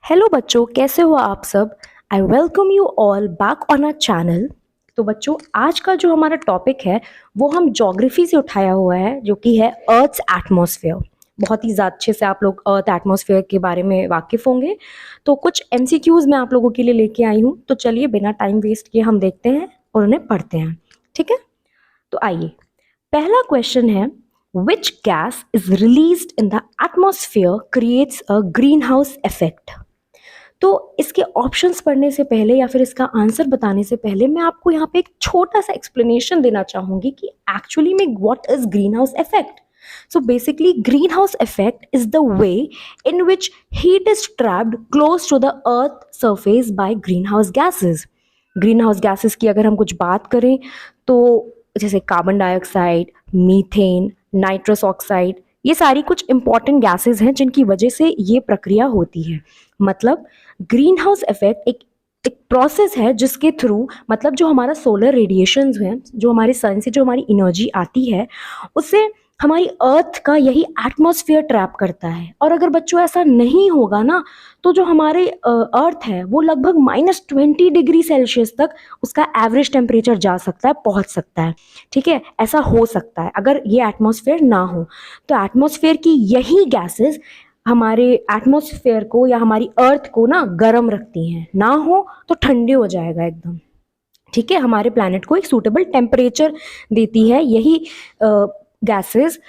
Hello बच्चों, कैसे हो आप सब। I welcome you all back on our channel. तो बच्चों, आज का जो हमारा टॉपिक है वो हम ज्योग्राफी से उठाया हुआ है, जो कि है अर्थ्स एटमॉस्फेयर। बहुत ही ज़्यादा अच्छे से आप लोग अर्थ एटमॉस्फेयर के बारे में वाकिफ़ होंगे। तो कुछ एमसीक्यूज़ मैं आप लोगों के लिए लेके आई हूँ। तो चलिए बिना टाइम वेस्ट किए हम देखते हैं और उन्हें पढ़ते हैं। ठीक है, तो आइए। पहला क्वेश्चन है, which gas is released in the atmosphere creates a green house effect. तो इसके ऑप्शंस पढ़ने से पहले या फिर इसका आंसर बताने से पहले मैं आपको यहाँ पे एक छोटा सा एक्सप्लेनेशन देना चाहूंगी कि एक्चुअली में what is green house effect. So basically, greenhouse effect is the way in which heat is trapped close to the earth surface by greenhouse gases. Greenhouse gases की अगर हम कुछ बात करें तो जैसे carbon dioxide, methane, nitrous oxide, ये सारी कुछ इंपॉर्टेंट गैसेस हैं जिनकी वजह से ये प्रक्रिया होती है. मतलब ग्रीन हाउस इफेक्ट एक प्रोसेस है जिसके थ्रू, मतलब जो हमारा सोलर रेडिएशंस हैं, जो हमारे सन से जो हमारी एनर्जी आती है, उससे हमारी अर्थ का यही एटमॉस्फेयर ट्रैप करता है. और अगर बच्चों ऐसा नहीं होगा ना, तो जो हमारे अर्थ है वो लगभग -20 डिग्री सेल्सियस तक उसका एवरेज टेम्परेचर जा सकता है, पहुंच सकता है. ठीक है, ऐसा हो सकता है अगर ये एटमॉस्फेयर ना हो. तो एटमॉस्फेयर की यही गैसेस हमारे एटमॉस्फेयर को या हमारी अर्थ को ना गर्म रखती हैं. ना हो तो ठंडे हो जाएगा एकदम. ठीक है, हमारे प्लैनेट को एक सूटेबल टेम्परेचर देती है यही गैसेस,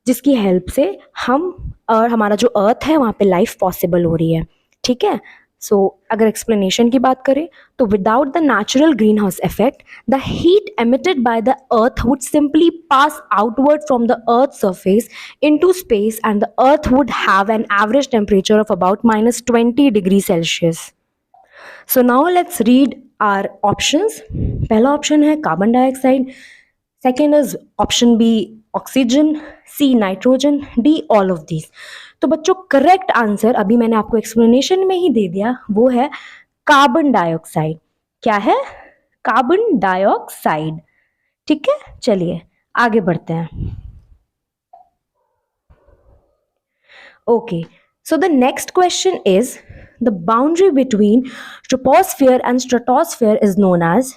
जिसकी हेल्प से हम और हमारा जो अर्थ है वहाँ पे लाइफ पॉसिबल हो रही है. ठीक है, सो अगर एक्सप्लेनेशन की बात करें तो without the natural green house effect the heat emitted by the earth would simply pass outward from the earth surface into space and the earth would have an average temperature of about -20 degree Celsius. So now let's read our options. पहला option है carbon dioxide, second is option B oxygen, C nitrogen, D all of these. तो बच्चों, correct answer अभी मैंने आपको explanation में ही दे दिया, वो है कार्बन डाइऑक्साइड. क्या है? Carbon dioxide. ठीक है, चलिए आगे बढ़ते हैं. Okay, so the next question is the boundary between troposphere and stratosphere is known as.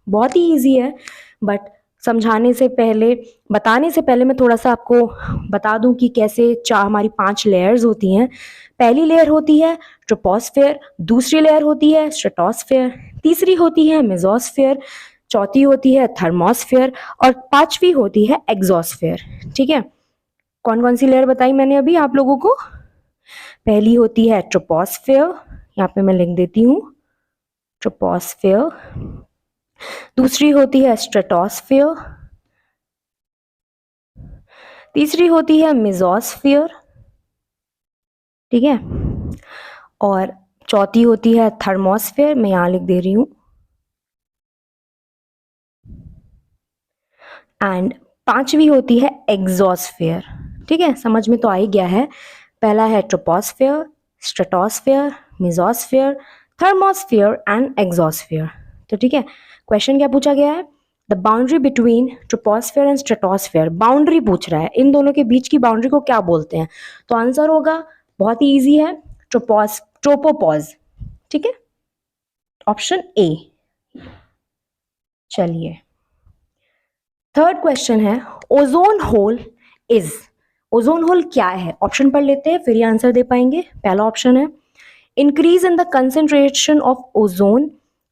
बहुत ही ईजी है, बट समझाने से पहले, बताने से पहले मैं थोड़ा सा आपको बता दूं कि कैसे हमारी 5 लेयर्स होती हैं. पहली लेयर होती है ट्रोपोस्फियर, दूसरी लेयर होती है स्ट्रेटोस्फियर, तीसरी होती है मेसोस्फियर, चौथी होती है थर्मोस्फियर और पांचवी होती है एक्सोस्फियर. ठीक है, कौन कौन सी लेयर बताई मैंने अभी आप लोगों को? पहली होती है ट्रोपोस्फियर, यहाँ पे मैं लिख देती हूँ ट्रोपोस्फियर. दूसरी होती है स्ट्रेटोस्फियर, तीसरी होती है मेसोस्फियर. ठीक है, और चौथी होती है थर्मोस्फियर, मैं यहां लिख दे रही हूं. एंड पांचवी होती है एक्सोस्फियर. ठीक है, समझ में तो आ ही गया है. पहला है troposphere, stratosphere, mesosphere, thermosphere and exosphere. तो ठीक है, क्वेश्चन क्या पूछा गया है? The boundary between troposphere and stratosphere. Boundary पूछ रहा है, इन दोनों के बीच की बाउंड्री को क्या बोलते हैं? तो आंसर होगा, बहुत ही ईजी है, ट्रोपोपॉज. ठीक है, ऑप्शन ए. चलिए, थर्ड क्वेश्चन है ozone whole is. Ozone hole क्या है? ऑप्शन पढ़ लेते हैं, फिर ये आंसर दे पाएंगे. पहला ऑप्शन है increase in the concentration of ozone,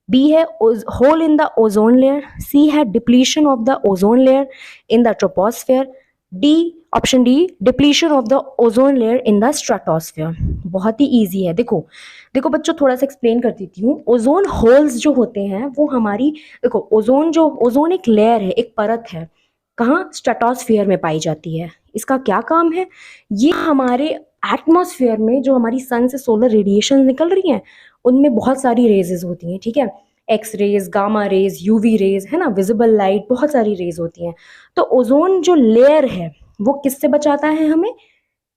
B है hole in the ozone layer, C है depletion of the ozone layer in the troposphere, D option D depletion of the ozone layer in the stratosphere. बहुत ही easy है. देखो देखो बच्चों, थोड़ा सा एक्सप्लेन कर देती हूँ. ओजोन होल्स जो होते हैं वो हमारी, देखो ओजोन एक लेयर है, एक परत है. कहाँ? स्ट्रेटोस्फियर में पाई जाती है. इसका क्या काम है? ये हमारे एटमॉस्फेयर में जो हमारी सन से सोलर रेडिएशन निकल रही हैं, उनमें बहुत सारी रेजेस होती हैं. ठीक है, X rays, gamma rays, UV rays, है ना, विजिबल लाइट, बहुत सारी रेज होती हैं. तो ओजोन जो लेयर है वो किससे बचाता है हमें?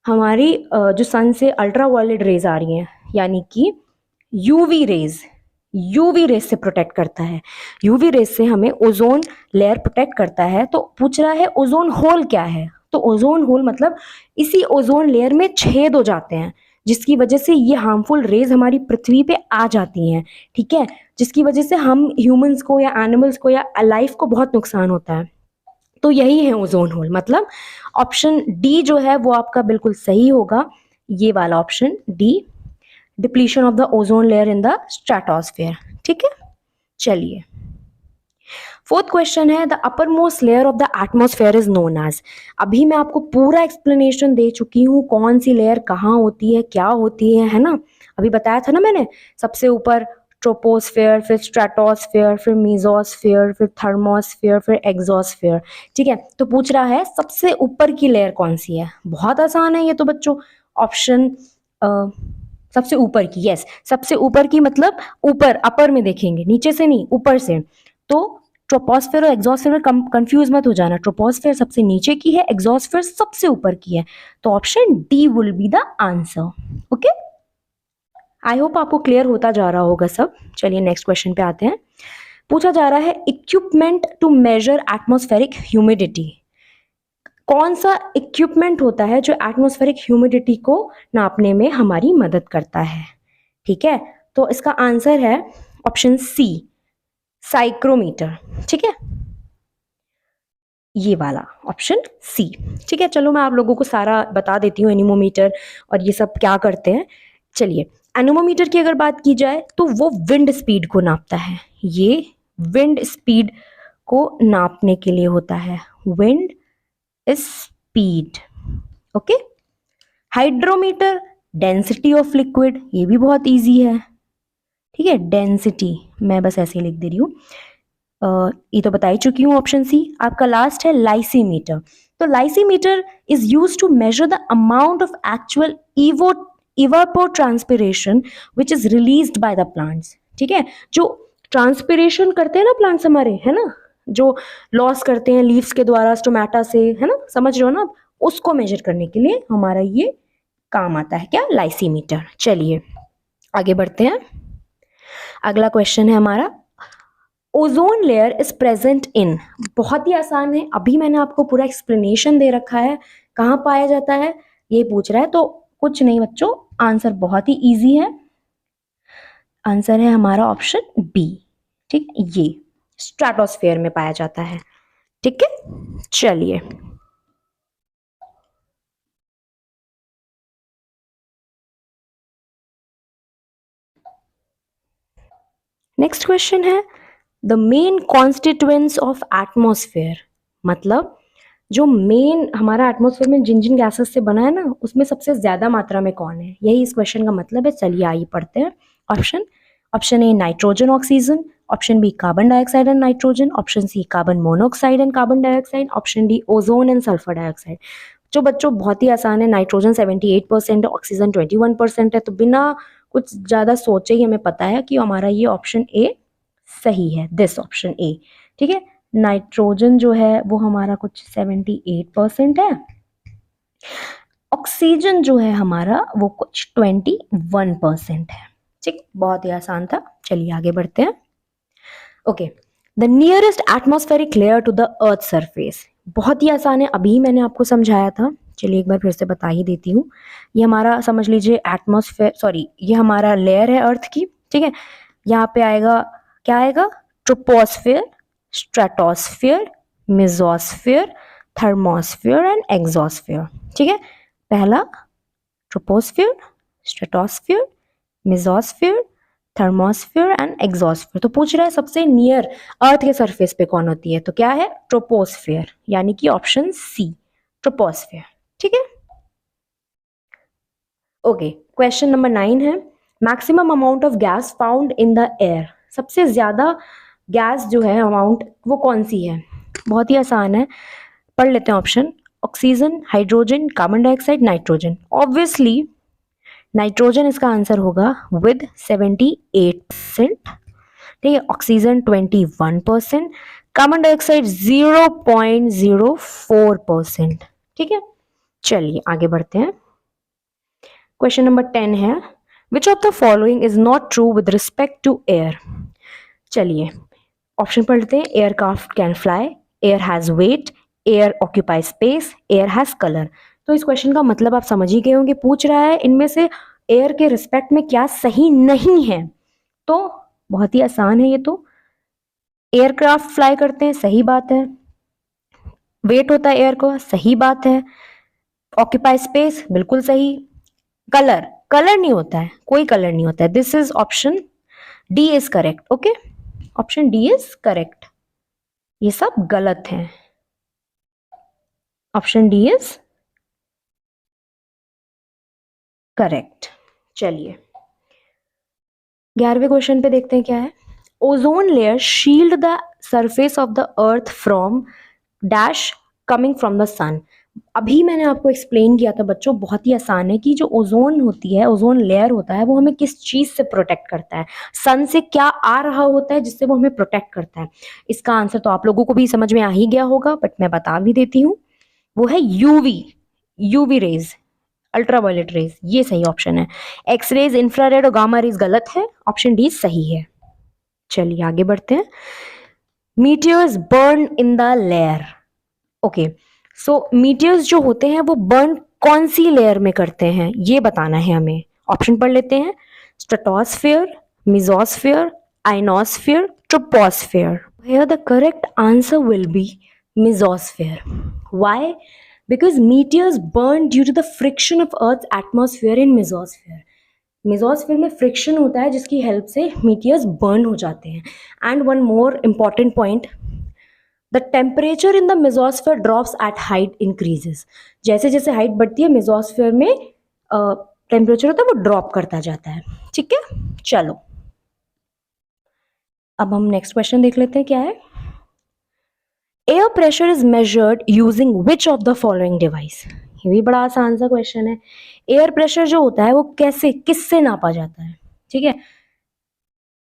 हमारी जो सन से अल्ट्रा वायलेट रेज आ रही हैं, यानी कि यूवी रेज, यूवी रेज से प्रोटेक्ट करता है. यूवी रेज से हमें ओजोन लेयर प्रोटेक्ट करता है. तो पूछ रहा है ओजोन होल क्या है? तो ओजोन होल मतलब इसी ओजोन लेयर में छेद हो जाते हैं. जिसकी वजह से ये हार्मफुल रेज हमारी पृथ्वी पे आ जाती हैं, ठीक है, जिसकी वजह से हम ह्यूमंस को या एनिमल्स को या लाइफ को बहुत नुकसान होता है। तो यही है ओजोन होल, मतलब ऑप्शन डी जो है वो आपका बिल्कुल सही होगा, ये वाला option D, depletion of the ozone layer in the stratosphere. ठीक है, चलिए फोर्थ क्वेश्चन है, the upper most layer of the atmosphere is known as. अभी मैं आपको पूरा एक्सप्लेनेशन दे चुकी हूँ कौन सी लेयर कहाँ होती है, क्या होती है ना, अभी बताया था ना मैंने, सबसे ऊपर ट्रोपोस्फेयर, फिर स्ट्रेटोस्फेयर, फिर मीजोस्फेयर, फिर थर्मोस्फेयर, फिर एक्सोस्फेयर। ठीक है, तो पूछ रहा है सबसे ऊपर की लेयर कौन सी है। बहुत आसान है ये तो बच्चों, ऑप्शन सबसे ऊपर की, यस, सबसे ऊपर की मतलब ऊपर, अपर में देखेंगे, नीचे से नहीं, ऊपर से। तो ट्रोपोस्फेयर और एक्सोस्फेयर में कंफ्यूज मत हो जाना, ट्रोपोस्फेयर सबसे नीचे की है, एक्सोस्फेयर सबसे ऊपर की है, तो option D will be the answer. Okay, I hope आपको क्लियर होता जा रहा होगा सब। चलिए नेक्स्ट क्वेश्चन पे आते हैं। पूछा जा रहा है equipment to measure atmospheric humidity. कौन सा इक्विपमेंट होता है जो एटमॉस्फेरिक ह्यूमिडिटी को नापने में हमारी मदद करता है। ठीक है, तो इसका आंसर है ऑप्शन सी, साइक्रोमीटर। ठीक है, ये वाला ऑप्शन सी। ठीक है, चलो मैं आप लोगों को सारा बता देती हूँ, एनीमोमीटर और ये सब क्या करते हैं। चलिए, एनीमोमीटर की अगर बात की जाए तो वो विंड स्पीड को नापता है, ये विंड स्पीड को नापने के लिए होता है, wind speed. Okay, hydrometer density of liquid, ये भी बहुत इजी है। ठीक है, डेंसिटी मैं बस ऐसे ही लिख दे रही हूँ, ये तो बता ही चुकी हूँ, ऑप्शन सी। आपका लास्ट है लाइसीमीटर। तो lysimeter is use to measure the amount of actual evapotranspiration which is released by the plants। ठीक है, जो ट्रांसपिरेशन करते हैं ना प्लांट्स हमारे, है ना, जो लॉस करते हैं लीव्स के द्वारा, स्टोमेटा से, है ना, समझ रहे हो ना, उसको मेजर करने के लिए हमारा ये काम आता है, क्या, लाइसीमीटर। चलिए आगे बढ़ते हैं। अगला क्वेश्चन है हमारा, ozone layer is present in. बहुत ही आसान है, अभी मैंने आपको पूरा एक्सप्लेनेशन दे रखा है, कहाँ पाया जाता है ये पूछ रहा है, तो कुछ नहीं बच्चों, आंसर बहुत ही इजी है, आंसर है हमारा ऑप्शन बी। ठीक, ये स्ट्रेटोस्फेयर में पाया जाता है। ठीक है, चलिए नेक्स्ट क्वेश्चन है, the main constituents of atmosphere. मतलब जो मेन हमारा एटमॉस्फेयर में जिन जिन गैसेस से बना है ना, उसमें सबसे ज्यादा मात्रा में कौन है, यही इस क्वेश्चन का मतलब है। चलिए आइए पढ़ते हैं option. Option A nitrogen oxygen, option B carbon dioxide and nitrogen, option C carbon monoxide and carbon dioxide, option D ozone and sulphur dioxide. जो बच्चों बहुत ही आसान है, नाइट्रोजन 78% है, ऑक्सीजन 21% है, तो बिना कुछ ज़्यादा सोचे ही हमें पता है कि हमारा ये ऑप्शन ए सही है, दिस ऑप्शन ए। ठीक है, नाइट्रोजन जो है वो हमारा कुछ 78% है, ऑक्सीजन जो है हमारा वो कुछ 21% है। ठीक, बहुत ही आसान था। चलिए आगे बढ़ते हैं। Okay, the nearest atmospheric layer to the earth surface. बहुत ही आसान है, अभी मैंने आपको समझाया था, चलिए एक बार फिर से बता ही देती हूँ। ये हमारा समझ लीजिए एटमॉस्फेयर, सॉरी ये हमारा लेयर है अर्थ की। ठीक है, यहाँ पे आएगा, क्या आएगा, troposphere, stratosphere, mesosphere, thermosphere and exosphere. ठीक है, पहला troposphere, stratosphere, mesosphere, thermosphere and exosphere. तो पूछ रहा है सबसे नियर अर्थ के सरफेस पे कौन होती है, तो क्या है, ट्रोपोस्फेयर, यानी कि ऑप्शन सी, ट्रोपोस्फेयर। ठीक है, ओके, क्वेश्चन नंबर 9 है, maximum amount of gas found in the air. सबसे ज्यादा गैस जो है अमाउंट वो कौन सी है। बहुत ही आसान है, पढ़ लेते हैं option. Oxygen, hydrogen, carbon dioxide, nitrogen. Obviously nitrogen इसका आंसर होगा विद 78%। ठीक है, ऑक्सीजन 21%, कार्बन डाइऑक्साइड 0.04%। ठीक है, चलिए आगे बढ़ते हैं। क्वेश्चन नंबर 10 है, which of the following is not true with respect to air. चलिए ऑप्शन पढ़ते हैं। Aircraft can fly, air has weight, air occupy space, air has colour. तो इस क्वेश्चन का मतलब आप समझ ही गए होंगे, पूछ रहा है इनमें से एयर के रिस्पेक्ट में क्या सही नहीं है? तो बहुत ही आसान है ये तो। एयरक्राफ्ट फ्लाई करते हैं, सही बात है। वेट होता है एयर का, सही बात है। ऑक्यूपाई स्पेस, बिल्कुल सही। कलर, कलर नहीं होता है, कोई कलर नहीं होता है। This is option D is correct. Okay, option D is correct. ये सब गलत है। Option D is correct. चलिए 11वें क्वेश्चन पे देखते हैं क्या है। Ozone layer shield the surface of the earth from dash coming from the sun. अभी मैंने आपको एक्सप्लेन किया था बच्चों, बहुत ही आसान है, कि जो ओजोन होती है, ओजोन लेयर होता है, वो हमें किस चीज से प्रोटेक्ट करता है। सन से क्या आ रहा होता है जिससे वो हमें प्रोटेक्ट करता है? इसका आंसर तो आप लोगों को भी समझ में आ ही गया होगा, बट मैं बता भी देती हूँ। वो है UV, UV rays, ultraviolet rays. ये सही ऑप्शन है। एक्स रेज, इंफ्रारेड और गामा रेज गलत है। ऑप्शन डी सही है। चलिए आगे बढ़ते हैं। मीटियर्स burn in the layer. Okay, सो मीटियर्स जो होते हैं वो बर्न कौन सी लेयर में करते हैं, ये बताना है हमें। ऑप्शन पढ़ लेते हैं। Stratosphere, mesosphere, ionosphere, troposphere. Here the correct answer will be mesosphere. Why? Because meteors burn due to the friction of Earth's atmosphere in mesosphere. Mesosphere में फ्रिक्शन होता है जिसकी हेल्प से मीटियर्स बर्न हो जाते हैं। And one more important point, the temperature in the mesosphere drops at height increases. जैसे जैसे हाइट बढ़ती है मेसोस्फीयर में टेम्परेचर होता है वो ड्रॉप करता जाता है। ठीक है, चलो अब हम नेक्स्ट क्वेश्चन देख लेते हैं क्या है। Air pressure is measured using which of the following device. ये भी बड़ा आसान सा क्वेश्चन है। एयर प्रेशर जो होता है वो कैसे, किससे नापा जाता है? ठीक है,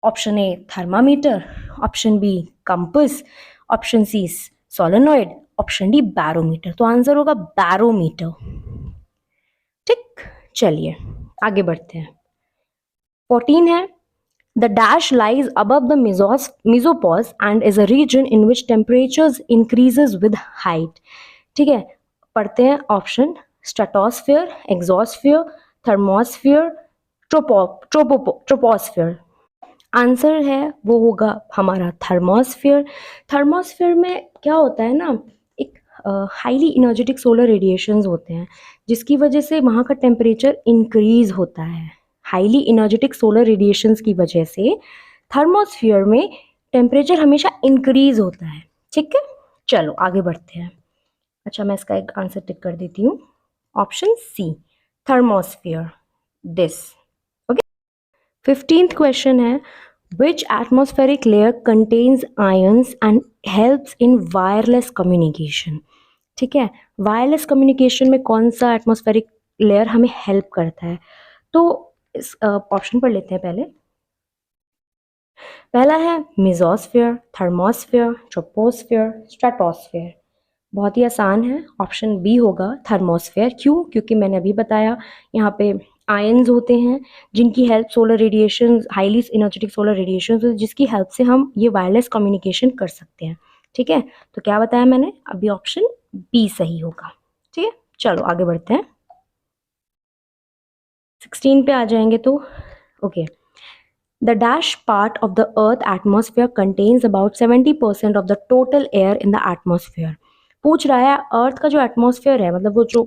option A thermometer, option B compass, option C solenoid, option D barometer. तो आंसर होगा बैरोमीटर। ठीक, चलिए आगे बढ़ते हैं। 14 है, the dash lies above the mesopause and is a region in which temperatures increases with height. ठीक है, पढ़ते हैं option. Stratosphere, exosphere, thermosphere, troposphere. Answer है वो होगा हमारा थर्मोस्फेयर। थर्मोस्फेयर में क्या होता है ना, एक हाईली इनर्जेटिक सोलर रेडिएशंस होते हैं जिसकी वजह से वहाँ का टेम्परेचर इंक्रीज होता है। हाईली इनर्जेटिक सोलर रेडिएशंस की वजह से थर्मोस्फियर में टेम्परेचर हमेशा इंक्रीज होता है। ठीक है, चलो आगे बढ़ते हैं। अच्छा, मैं इसका एक आंसर टिक कर देती हूँ। Option C thermosphere, this. Okay, 15th question है, which atmospheric layer contains ions and helps in wireless communication. ठीक है, वायरलेस कम्युनिकेशन में कौन सा एटमॉस्फेरिक लेयर हमें हेल्प करता है? तो इस ऑप्शन पढ़ लेते हैं पहले। पहला है मेसोस्फेयर, थर्मोस्फेयर, ट्रोपोस्फेयर, स्ट्रेटोस्फेयर। बहुत ही आसान है, ऑप्शन बी होगा थर्मोस्फेयर। क्यों? क्योंकि मैंने अभी बताया यहाँ पे आयंस होते हैं जिनकी help solar radiation, highly energetic solar radiation, जिसकी हेल्प से हम ये वायरलेस कम्युनिकेशन कर सकते हैं। ठीक है, तो क्या बताया मैंने अभी? ऑप्शन बी सही होगा। ठीक है, चलो आगे बढ़ते हैं। 16 पे आ जाएंगे तो okay. The dash part of the earth atmosphere contains about 70% of the total air in the atmosphere. पूछ रहा है अर्थ का जो एटमॉस्फेयर है, मतलब वो जो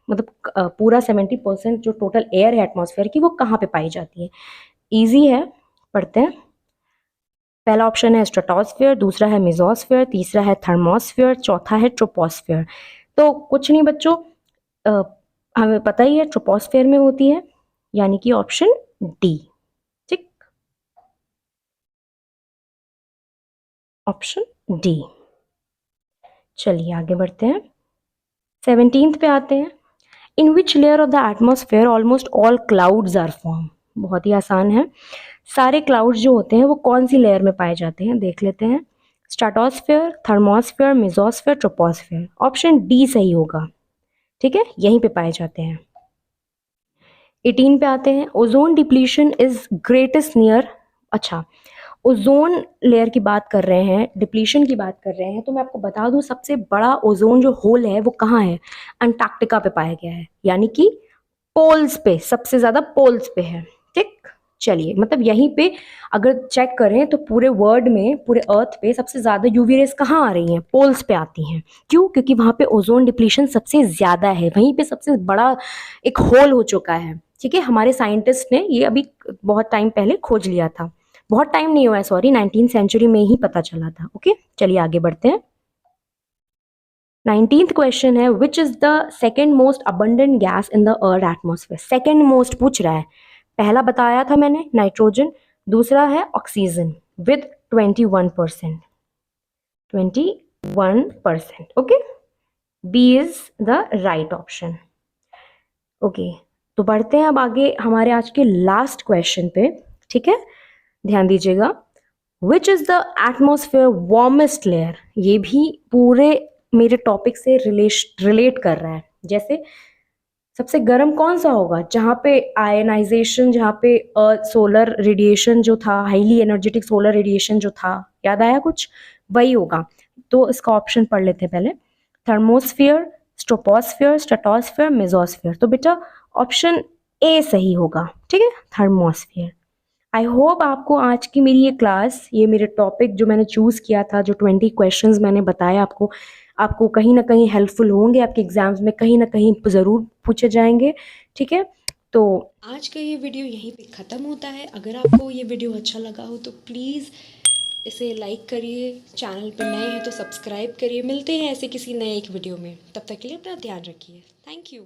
पूरा 70% जो टोटल एयर है एटमॉस्फेयर की, वो कहाँ पे पाई जाती है? इजी है, पढ़ते हैं। पहला ऑप्शन है स्ट्रेटोस्फेयर, दूसरा है मेसोस्फेयर, तीसरा है थर्मोस्फेयर, चौथा है ट्रोपोस्फेयर। तो कुछ नहीं बच्चों, हमें पता ही है ट्रोपोस्फेयर में होती है, यानी कि ऑप्शन डी। ठीक, ऑप्शन डी। चलिए आगे बढ़ते हैं। 17th पे आते हैं। In which layer of the atmosphere almost all clouds are form. बहुत ही आसान है, सारे क्लाउड्स जो होते हैं वो कौन सी लेयर में पाए जाते हैं देख लेते हैं। Stratosphere, thermosphere, mesosphere, troposphere. Option D सही होगा। ठीक है, यहीं पे पाए जाते हैं। 18 पे आते हैं। Ozone depletion is greatest near. अच्छा, ओजोन लेयर की बात कर रहे हैं, डिप्लीशन की बात कर रहे हैं, तो मैं आपको बता दूं सबसे बड़ा ओजोन जो होल है वो कहाँ है? अंटार्कटिका पे पाया गया है, यानी कि पोल्स पे, सबसे ज्यादा पोल्स पे है। ठीक, चलिए, मतलब यहीं पे अगर चेक करें तो पूरे वर्ल्ड में, पूरे अर्थ पे सबसे ज्यादा यूवी रेस कहाँ आ रही हैं? पोल्स पे आती हैं। क्यों? क्योंकि वहां पे ओजोन डिप्लीशन सबसे ज्यादा है, वहीं पे सबसे बड़ा एक होल हो चुका है। ठीक है, हमारे साइंटिस्ट ने ये अभी बहुत टाइम पहले खोज लिया था, बहुत टाइम नहीं हुआ है, सॉरी, 19th सेंचुरी में ही पता चला था। ओके, चलिए आगे बढ़ते हैं। 19th क्वेश्चन है, which is the second most abundant gas in the earth atmosphere? Second most पूछ रहा है। पहला बताया था मैंने, नाइट्रोजन। दूसरा है oxygen with 21%, 21%। Okay, B is the right option. Okay, तो बढ़ते हैं अब आगे हमारे आज के लास्ट क्वेश्चन पे। ठीक है, ध्यान दीजिएगा। Which is the atmosphere warmest layer? ये भी पूरे मेरे टॉपिक से रिलेट कर रहा है। जैसे सबसे गर्म कौन सा होगा? जहाँ पे आयनाइजेशन, जहाँ पे सोलर रेडिएशन जो था, हाईली एनर्जेटिक सोलर रेडिएशन जो था, याद आया कुछ? वही होगा। तो इसका ऑप्शन पढ़ लेते हैं पहले। Thermosphere, troposphere, stratosphere, mesosphere. तो बेटा ऑप्शन ए सही होगा। ठीक है, थर्मोस्फियर। आई होप आपको आज की मेरी ये क्लास, ये मेरे टॉपिक जो मैंने चूज़ किया था, जो 20 क्वेश्चंस मैंने बताया आपको, आपको कहीं ना कहीं हेल्पफुल होंगे। आपके एग्जाम्स में कहीं ना कहीं ज़रूर पूछे जाएंगे। ठीक है, तो आज का ये वीडियो यहीं पे ख़त्म होता है। अगर आपको ये वीडियो अच्छा लगा हो तो प्लीज़ इसे लाइक करिए, चैनल पर नए हैं तो सब्सक्राइब करिए। मिलते हैं ऐसे किसी नए एक वीडियो में, तब तक के लिए अपना ध्यान रखिए। Thank you.